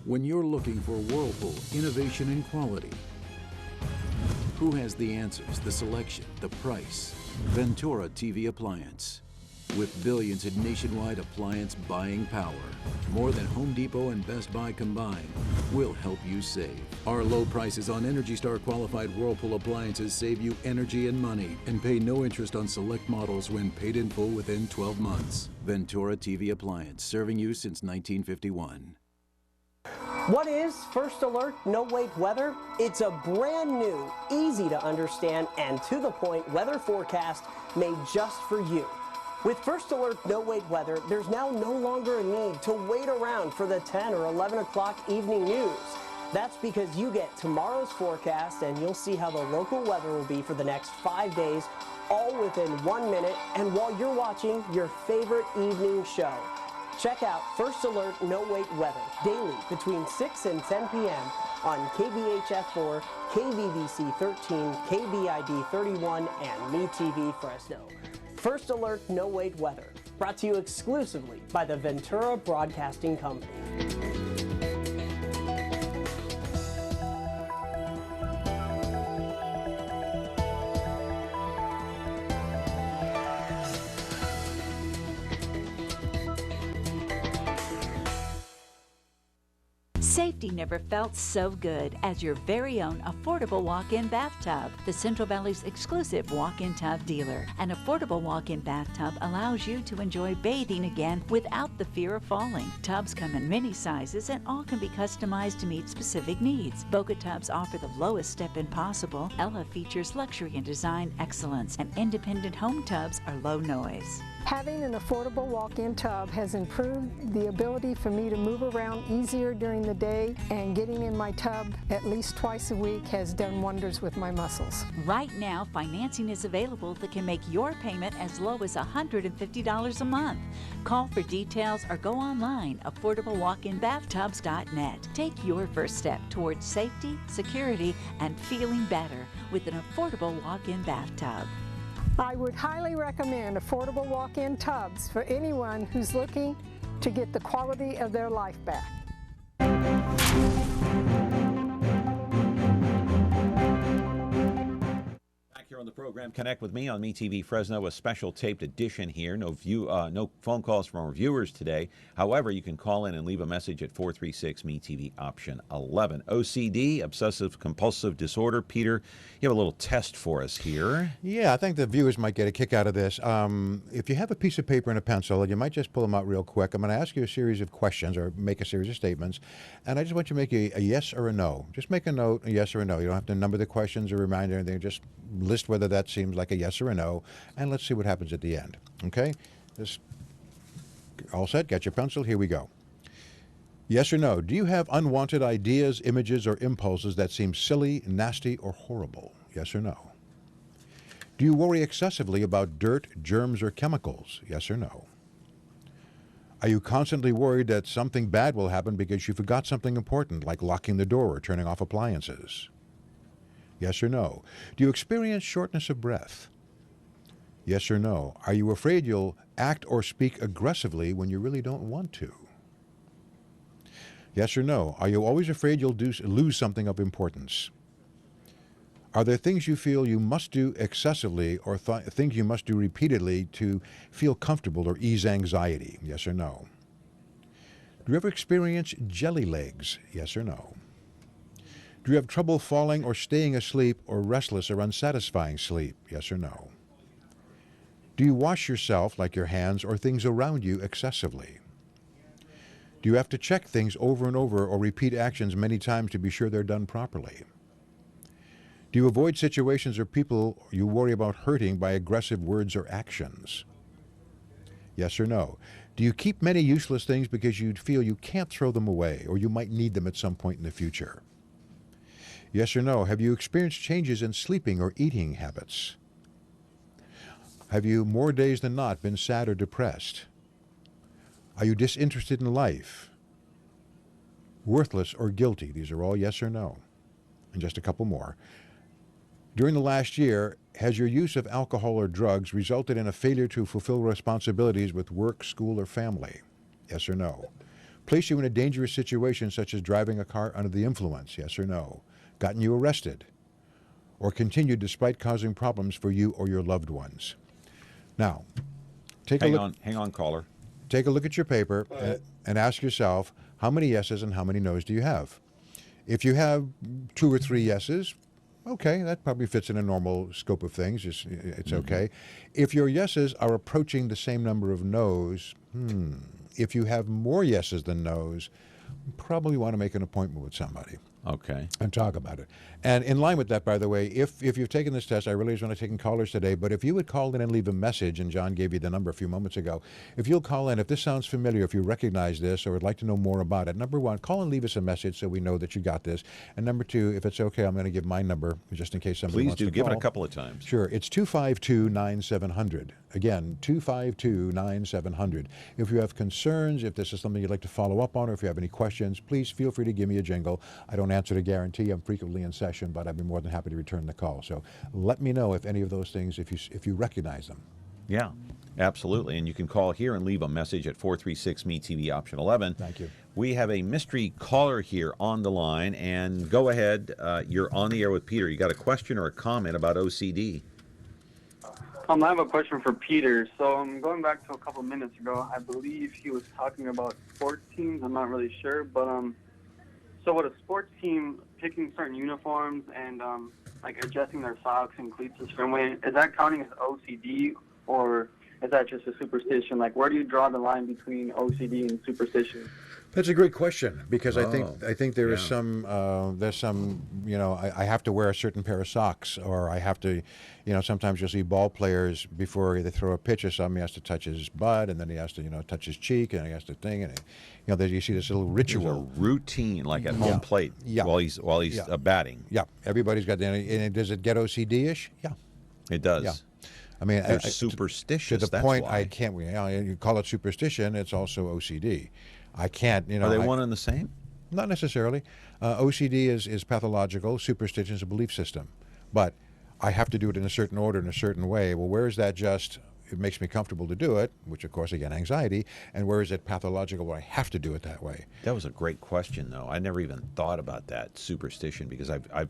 When you're looking for Whirlpool innovation and quality, who has the answers, the selection, the price? Ventura TV Appliance. With billions in nationwide appliance buying power, more than Home Depot and Best Buy combined, we'll help you save. Our low prices on Energy Star qualified Whirlpool appliances save you energy and money and pay no interest on select models when paid in full within 12 months. Ventura TV Appliance, serving you since 1951. What is First Alert No Wait Weather? It's a brand new, easy to understand, and to the point weather forecast made just for you. With First Alert No Wait Weather, there's now no longer a need to wait around for the 10 or 11 o'clock evening news. That's because you get tomorrow's forecast and you'll see how the local weather will be for the next 5 days, all within 1 minute, and while you're watching your favorite evening show. Check out First Alert No Wait Weather daily between 6 and 10 p.m. on KBHF4, KVBC 13, KBID 31, and MeTV Fresno. First Alert No Wait Weather, brought to you exclusively by the Ventura Broadcasting Company. Safety never felt so good as your very own affordable walk-in bathtub. The Central Valley's exclusive walk-in tub dealer. An affordable walk-in bathtub allows you to enjoy bathing again without the fear of falling. Tubs come in many sizes and all can be customized to meet specific needs. Boca tubs offer the lowest step-in possible. Ella features luxury and design excellence, and independent home tubs are low noise. Having an affordable walk-in tub has improved the ability for me to move around easier during the day, and getting in my tub at least twice a week has done wonders with my muscles. Right now, financing is available that can make your payment as low as $150 a month. Call for details or go online, affordablewalkinbathtubs.net. Take your first step towards safety, security, and feeling better with an affordable walk-in bathtub. I would highly recommend affordable walk-in tubs for anyone who's looking to get the quality of their life back. Here on the program, Connect with Me on MeTV Fresno, a special taped edition here. No phone calls from our viewers today. However, you can call in and leave a message at 436-MeTV option 11. OCD, obsessive compulsive disorder. Peter, you have a little test for us here. Yeah, I think the viewers might get a kick out of this. If you have a piece of paper and a pencil, you might just pull them out real quick. I'm going to ask you a series of questions or make a series of statements, and I just want you to make a yes or a no. Just make a note, a yes or a no. You don't have to number the questions or remind anything. Just list whether that seems like a yes or a no, and let's see what happens at the end. Okay? Just all set? Got your pencil? Here we go. Yes or no? Do you have unwanted ideas, images, or impulses that seem silly, nasty, or horrible? Yes or no? Do you worry excessively about dirt, germs, or chemicals? Yes or no? Are you constantly worried that something bad will happen because you forgot something important, like locking the door or turning off appliances? Yes or no? Do you experience shortness of breath? Yes or no? Are you afraid you'll act or speak aggressively when you really don't want to? Yes or no? Are you always afraid you'll lose something of importance? Are there things you feel you must do excessively or things you must do repeatedly to feel comfortable or ease anxiety? Yes or no? Do you ever experience jelly legs? Yes or no? Do you have trouble falling or staying asleep or restless or unsatisfying sleep? Yes or no? Do you wash yourself, like your hands or things around you, excessively? Do you have to check things over and over or repeat actions many times to be sure they're done properly? Do you avoid situations or people you worry about hurting by aggressive words or actions? Yes or no? Do you keep many useless things because you feel you can't throw them away or you might need them at some point in the future? Yes or no? Have you experienced changes in sleeping or eating habits? Have you, more days than not, been sad or depressed? Are you disinterested in life? Worthless or guilty? These are all yes or no. And just a couple more. During the last year, has your use of alcohol or drugs resulted in a failure to fulfill responsibilities with work, school, or family? Yes or no? Placed you in a dangerous situation such as driving a car under the influence? Yes or no? Gotten you arrested? Or continued despite causing problems for you or your loved ones? Now, Hang on, caller. Take a look at your paper and ask yourself, how many yeses and how many nos do you have? If you have 2 or 3 yeses, okay, that probably fits in a normal scope of things. It's okay. If your yeses are approaching the same number of nos, if you have more yeses than nos, you probably want to make an appointment with somebody. Okay. And talk about it. And in line with that, by the way, if you've taken this test, I realize we're not taking callers today, but if you would call in and leave a message, and John gave you the number a few moments ago, if you'll call in, if this sounds familiar, if you recognize this or would like to know more about it, number one, call and leave us a message so we know that you got this. And number two, if it's okay, I'm going to give my number just in case somebody Please wants do. to Give call. it a couple of times. Sure. It's 252-9700. Again, 252-9700. If you have concerns, if this is something you'd like to follow up on, or if you have any questions, please feel free to give me a jingle. I don't answer to guarantee. I'm frequently in session, but I'd be more than happy to return the call. So let me know if any of those things, if you recognize them. Yeah, absolutely. And you can call here and leave a message at 436-ME-TV option 11. Thank you. We have a mystery caller here on the line, and go ahead. You're on the air with Peter. You got a question or a comment about OCD? I have a question for Peter. So going back to a couple minutes ago, I believe he was talking about sports teams. I'm not really sure, but so with a sports team picking certain uniforms and like adjusting their socks and cleats a certain way, is that counting as OCD, or is that just a superstition? Like, where do you draw the line between OCD and superstition? That's a great question, because I think there is some I have to wear a certain pair of socks, or I have to, sometimes you'll see ball players before they throw a pitch or something, he has to touch his butt, and then he has to touch his cheek, and he has to thing, and you see this little ritual. There's a routine, like at home plate, while he's batting. Yeah, everybody's got that. And does it get OCD-ish? Yeah, it does. Yeah. I mean, they're superstitious. To the that's point, why. I can't. You call it superstition; it's also OCD. I can't. Are they one and the same? Not necessarily. OCD is pathological. Superstition is a belief system, but I have to do it in a certain order, in a certain way. Well, where is that just? It makes me comfortable to do it, which of course again anxiety. And where is it pathological where I have to do it that way? That was a great question, though. I never even thought about that superstition, because I've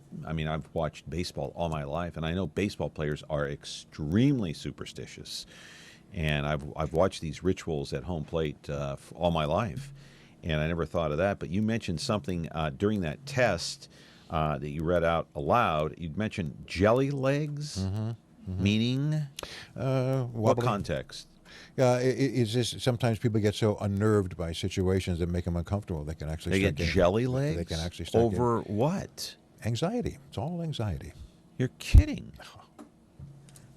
watched baseball all my life, and I know baseball players are extremely superstitious. And I've watched these rituals at home plate all my life, and I never thought of that. But you mentioned something during that test that you read out aloud. You mentioned jelly legs, meaning what context? Is this sometimes people get so unnerved by situations that make them uncomfortable they can actually get jelly legs. They can actually start over what? Anxiety. It's all anxiety. You're kidding.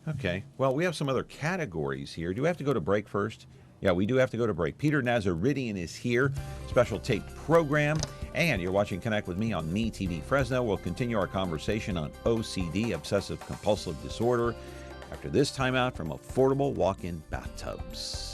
Okay. Well, we have some other categories here. Do we have to go to break first? Yeah, we do have to go to break. Peter Nazaretian is here, special tape program, and you're watching Connect with me on MeTV Fresno. We'll continue our conversation on OCD, obsessive compulsive disorder, after this timeout from affordable walk-in bathtubs.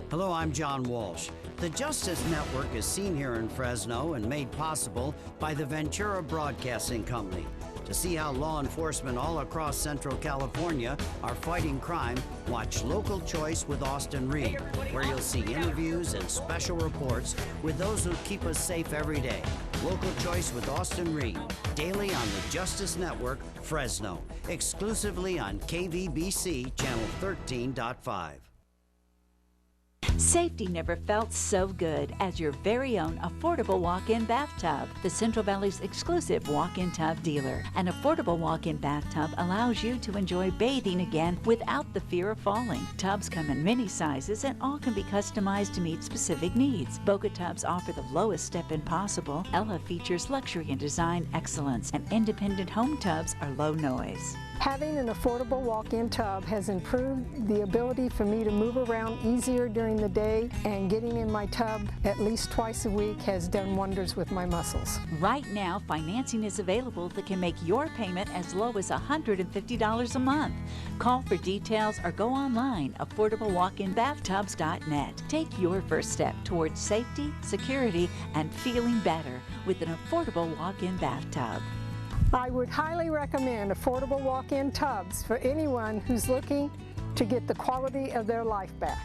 Hello, I'm John Walsh. The Justice Network is seen here in Fresno and made possible by the Ventura Broadcasting Company. To see how law enforcement all across Central California are fighting crime, watch Local Choice with Austin Reed, where you'll see interviews and special reports with those who keep us safe every day. Local Choice with Austin Reed, daily on the Justice Network, Fresno, exclusively on KVBC Channel 13.5. Safety never felt so good as your very own affordable walk-in bathtub. The Central Valley's exclusive walk-in tub dealer. An affordable walk-in bathtub allows you to enjoy bathing again without the fear of falling. Tubs come in many sizes and all can be customized to meet specific needs. Boca tubs offer the lowest step-in possible. Ella features luxury and design excellence, and independent home tubs are low noise. Having an affordable walk-in tub has improved the ability for me to move around easier during the day, and getting in my tub at least twice a week has done wonders with my muscles. Right now, financing is available that can make your payment as low as $150 a month. Call for details or go online, affordablewalkinbathtubs.net. Take your first step towards safety, security, and feeling better with an affordable walk-in bathtub. I would highly recommend affordable walk-in tubs for anyone who's looking to get the quality of their life back.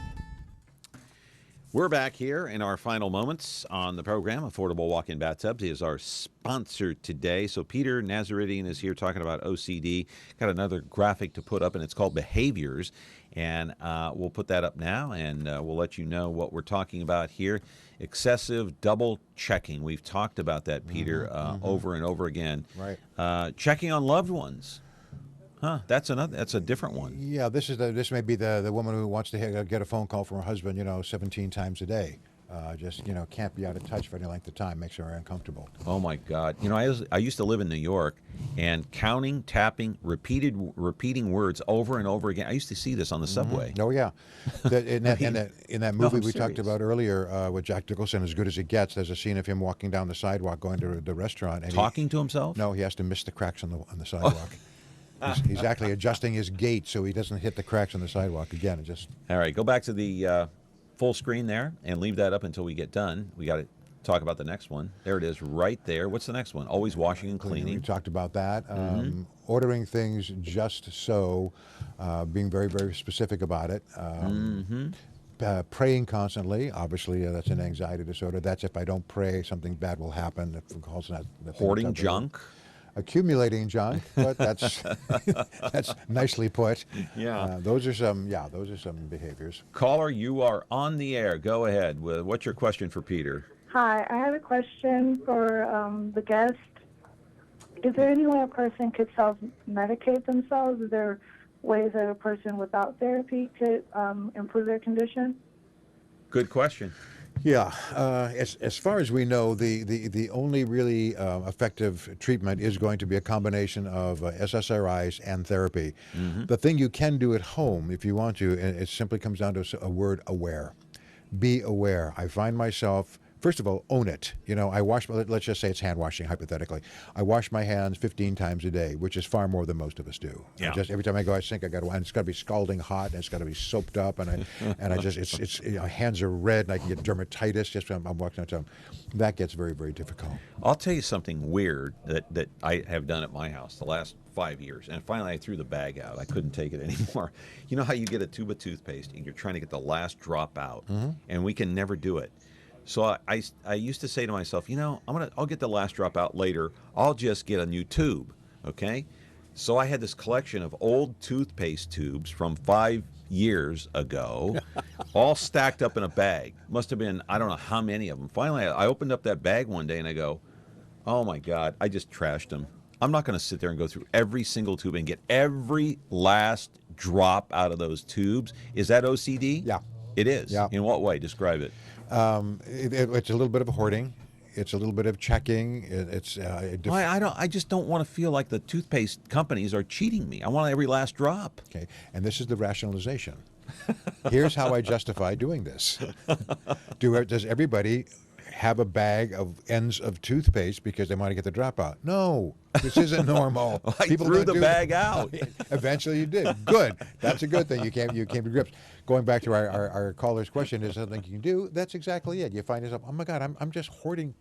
We're back here in our final moments on the program. Affordable Walk-In Bathtubs is our sponsor today. So Peter Nazaretian is here talking about OCD. Got another graphic to put up, and it's called Behaviors. And we'll put that up now, and we'll let you know what we're talking about here. Excessive double checking. We've talked about that, Peter, over and over again. Right. Checking on loved ones. Huh? That's a different one. Yeah, this may be the woman who wants to get a phone call from her husband, 17 times a day. Just can't be out of touch for any length of time. Makes her uncomfortable. Oh my God! I used to live in New York, and counting, tapping, repeating words over and over again. I used to see this on the subway. Oh yeah, in that movie we talked about earlier with Jack Nicholson, As Good as It Gets. There's a scene of him walking down the sidewalk, going to the restaurant, and talking to himself. No, he has to miss the cracks on the sidewalk. He's actually adjusting his gait so he doesn't hit the cracks on the sidewalk again. All right, go back to the full screen there and leave that up until we get done. We got to talk about the next one. There it is, right there. What's the next one? Always washing and cleaning. We talked about that. Ordering things just so, being very, very specific about it. Praying constantly. Obviously, that's an anxiety disorder. That's if I don't pray, something bad will happen. Hoarding junk. Accumulating junk, but that's nicely put. Yeah, those are some behaviors. Caller, you are on the air. Go ahead. What's your question for Peter? Hi, I have a question for the guest. Is there any way a person could self-medicate themselves? Is there ways that a person without therapy could improve their condition? Good question. Yeah, as far as we know, the only really effective treatment is going to be a combination of SSRIs and therapy. The thing you can do at home, if you want to, it simply comes down to a word: aware. Be aware. I find myself. First of all, own it. I wash, let's just say it's hand washing, hypothetically. I wash my hands 15 times a day, which is far more than most of us do. Yeah. Every time I go, I think and it's got to be scalding hot, and it's got to be soaped up, and hands are red, and I can get dermatitis just when I'm walking around. That gets very, very difficult. I'll tell you something weird that I have done at my house the last 5 years, and finally I threw the bag out. I couldn't take it anymore. You know how you get a tube of toothpaste, and you're trying to get the last drop out, and we can never do it. So I used to say to myself, I'll get the last drop out later. I'll just get a new tube, okay? So I had this collection of old toothpaste tubes from 5 years ago, all stacked up in a bag. Must have been, I don't know how many of them. Finally, I opened up that bag one day and I go, oh my God, I just trashed them. I'm not going to sit there and go through every single tube and get every last drop out of those tubes. Is that OCD? Yeah. It is? Yeah. In what way? Describe it. It's a little bit of hoarding. It's a little bit of checking. I just don't want to feel like the toothpaste companies are cheating me. I want every last drop. Okay, and this is the rationalization. Here's how I justify doing this. Does everybody have a bag of ends of toothpaste because they want to get the drop out? No, this isn't normal. I threw the bag out. Eventually you did. Good. That's a good thing. You came to grips. Going back to our caller's question, is something you can do? That's exactly it. You find yourself, oh my God, I'm just hoarding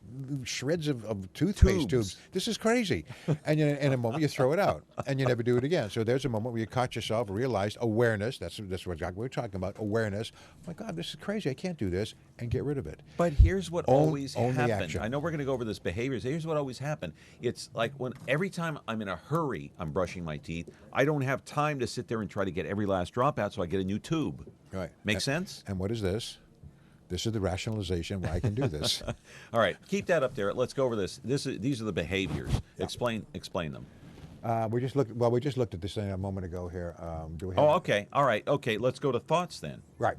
shreds of toothpaste tubes. This is crazy. And in a moment you throw it out, and you never do it again. So there's a moment where you caught yourself, realized awareness. That's what we're talking about. Awareness. Oh my God, this is crazy. I can't do this, and get rid of it. But here's what always own the happened. action. I know we're going to go over this behaviors. Here's what always happened. It's like every time I'm in a hurry, I'm brushing my teeth. I don't have time to sit there and try to get every last drop out, so I get a new tube. Right. Make sense? And what is this? This is the rationalization why I can do this. All right, keep that up there. Let's go over this. These are the behaviors. Yeah. Explain them. We just looked at this thing a moment ago here. Okay. All right. Okay. Let's go to thoughts then. Right.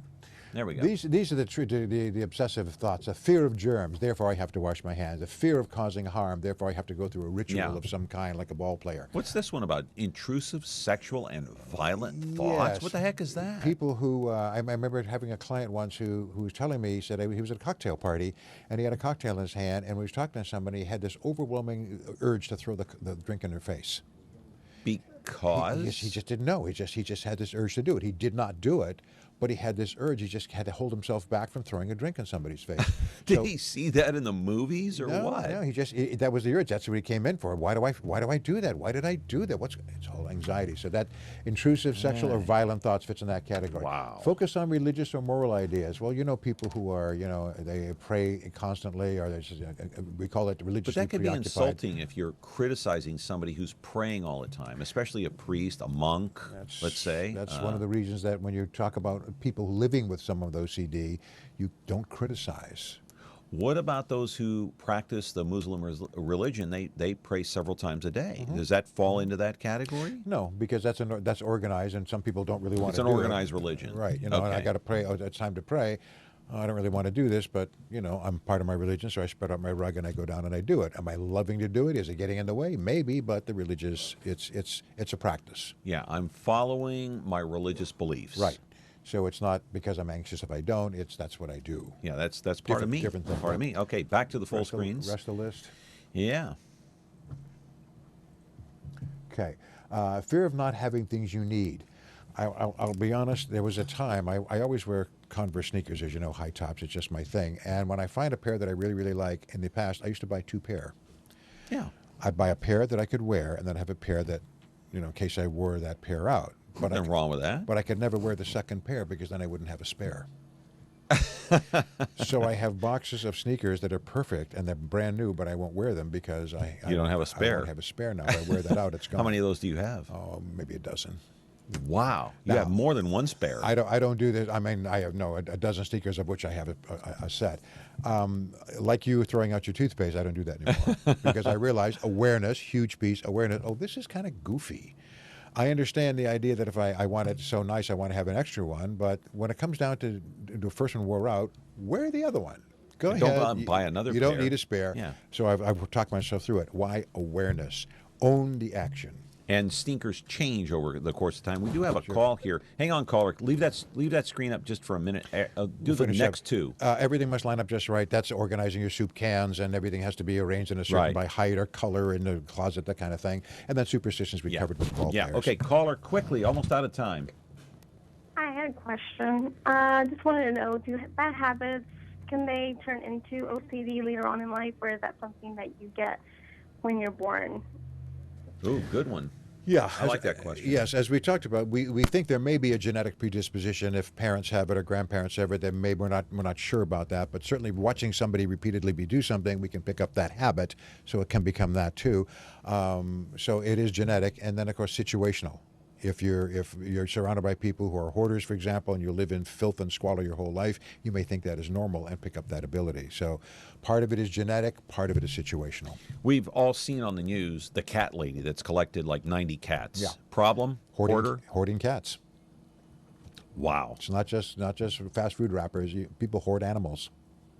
There we go. These are the obsessive thoughts. A fear of germs, therefore I have to wash my hands. A fear of causing harm, therefore I have to go through a ritual of some kind, like a ball player. What's this one about? Intrusive, sexual, and violent thoughts? Yes. What the heck is that? People who, I remember having a client once who was telling me, he said he was at a cocktail party, and he had a cocktail in his hand, and when he was talking to somebody, he had this overwhelming urge to throw the drink in their face. Because? He just didn't know. He just had this urge to do it. He did not do it, but he had this urge. He just had to hold himself back from throwing a drink in somebody's face. Did he see that in the movies or no, what? No, that was the urge. That's what he came in for. Why do I do that? Why did I do that? It's all anxiety. So that intrusive sexual or violent thoughts fits in that category. Wow. Focus on religious or moral ideas. Well, people who are, they pray constantly, or we call it religiously But that could be preoccupied. insulting if you're criticizing somebody who's praying all the time, especially a priest, a monk, let's say. That's one of the reasons that when you talk about people living with someone with OCD, you don't criticize. What about those who practice the Muslim religion? They pray several times a day. Does that fall into that category? No, because that's organized, and some people don't really want to do it. It's an organized religion. Right. And I got to pray. Oh, it's time to pray. I don't really want to do this, but, I'm part of my religion, so I spread out my rug and I go down and I do it. Am I loving to do it? Is it getting in the way? Maybe, but the religious, it's a practice. Yeah, I'm following my religious beliefs. Right. So it's not because I'm anxious if I don't, that's what I do. Yeah, that's part of me. Different thing. Part of me. Okay, back to the full screens. Rest of the list. Yeah. Okay. Fear of not having things you need. I'll be honest, there was a time, I always wear Converse sneakers, as you know, high tops, it's just my thing. And when I find a pair that I really, really like, in the past, I used to buy 2 pair. Yeah. I'd buy a pair that I could wear, and then have a pair that, in case I wore that pair out. But Nothing wrong with that. But I could never wear the second pair because then I wouldn't have a spare. So I have boxes of sneakers that are perfect and they're brand new, but I won't wear them because you don't have a spare. I don't have a spare now. If I wear that out, it's gone. How many of those do you have? Oh, maybe a dozen. Wow, you have more than one spare. I don't do this. I mean, I have a dozen sneakers of which I have a set. Like you throwing out your toothpaste, I don't do that anymore because I realize awareness, huge piece, awareness. Oh, this is kind of goofy. I understand the idea that if I want it so nice, I want to have an extra one. But when it comes down to the first one wore out, wear the other one. Go ahead. Don't buy another You pair. don't need a spare. Yeah. So I've talked myself through it. Why awareness? Own the action. And sneakers change over the course of time. We do have a call here. Hang on, caller. Leave that screen up just for a minute. Do the next two. Everything must line up just right. That's organizing your soup cans, and everything has to be arranged in a certain by height or color in the closet, that kind of thing. And then superstitions we covered with ball players. Okay, caller, quickly. Almost out of time. I had a question. Just wanted to know, bad habits, can they turn into OCD later on in life, or is that something that you get when you're born? Ooh, good one. Yeah, I like that question. Yes, as we talked about, we think there may be a genetic predisposition if parents have it or grandparents have it. We're not sure about that, but certainly watching somebody repeatedly do something, we can pick up that habit, so it can become that too. So it is genetic, and then of course situational. If you're surrounded by people who are hoarders, for example, and you live in filth and squalor your whole life, you may think that is normal and pick up that ability. So part of it is genetic, part of it is situational. We've all seen on the news the cat lady that's collected like 90 cats. Yeah. Problem? Hoarding cats. Wow. It's not just fast food wrappers. People hoard animals.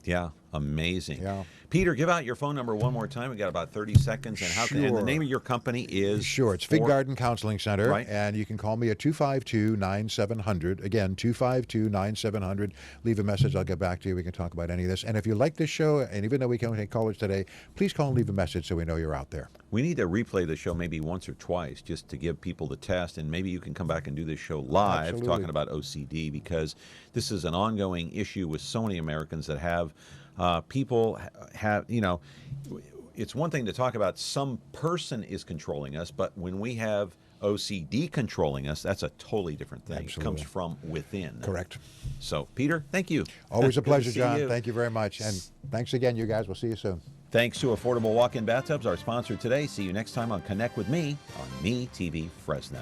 Yeah, amazing. Yeah. Peter, give out your phone number one more time. We got about 30 seconds. And and the name of your company is? Sure, it's Fig Garden Counseling Center. Right. And you can call me at 252-9700. Again, 252-9700. Leave a message. I'll get back to you. We can talk about any of this. And if you like this show, and even though we can't take callers today, please call and leave a message so we know you're out there. We need to replay the show maybe once or twice just to give people the test, and maybe you can come back and do this show live. Absolutely. Talking about OCD, because this is an ongoing issue with so many Americans that have people have, it's one thing to talk about some person is controlling us, but when we have OCD controlling us, that's a totally different thing. Absolutely. It comes from within. Correct. So, Peter, thank you. Always a Good to pleasure, see John. you. Thank you very much. And thanks again, you guys. We'll see you soon. Thanks to Affordable Walk-In Bathtubs, our sponsor today. See you next time on Connect with Me on Me TV Fresno.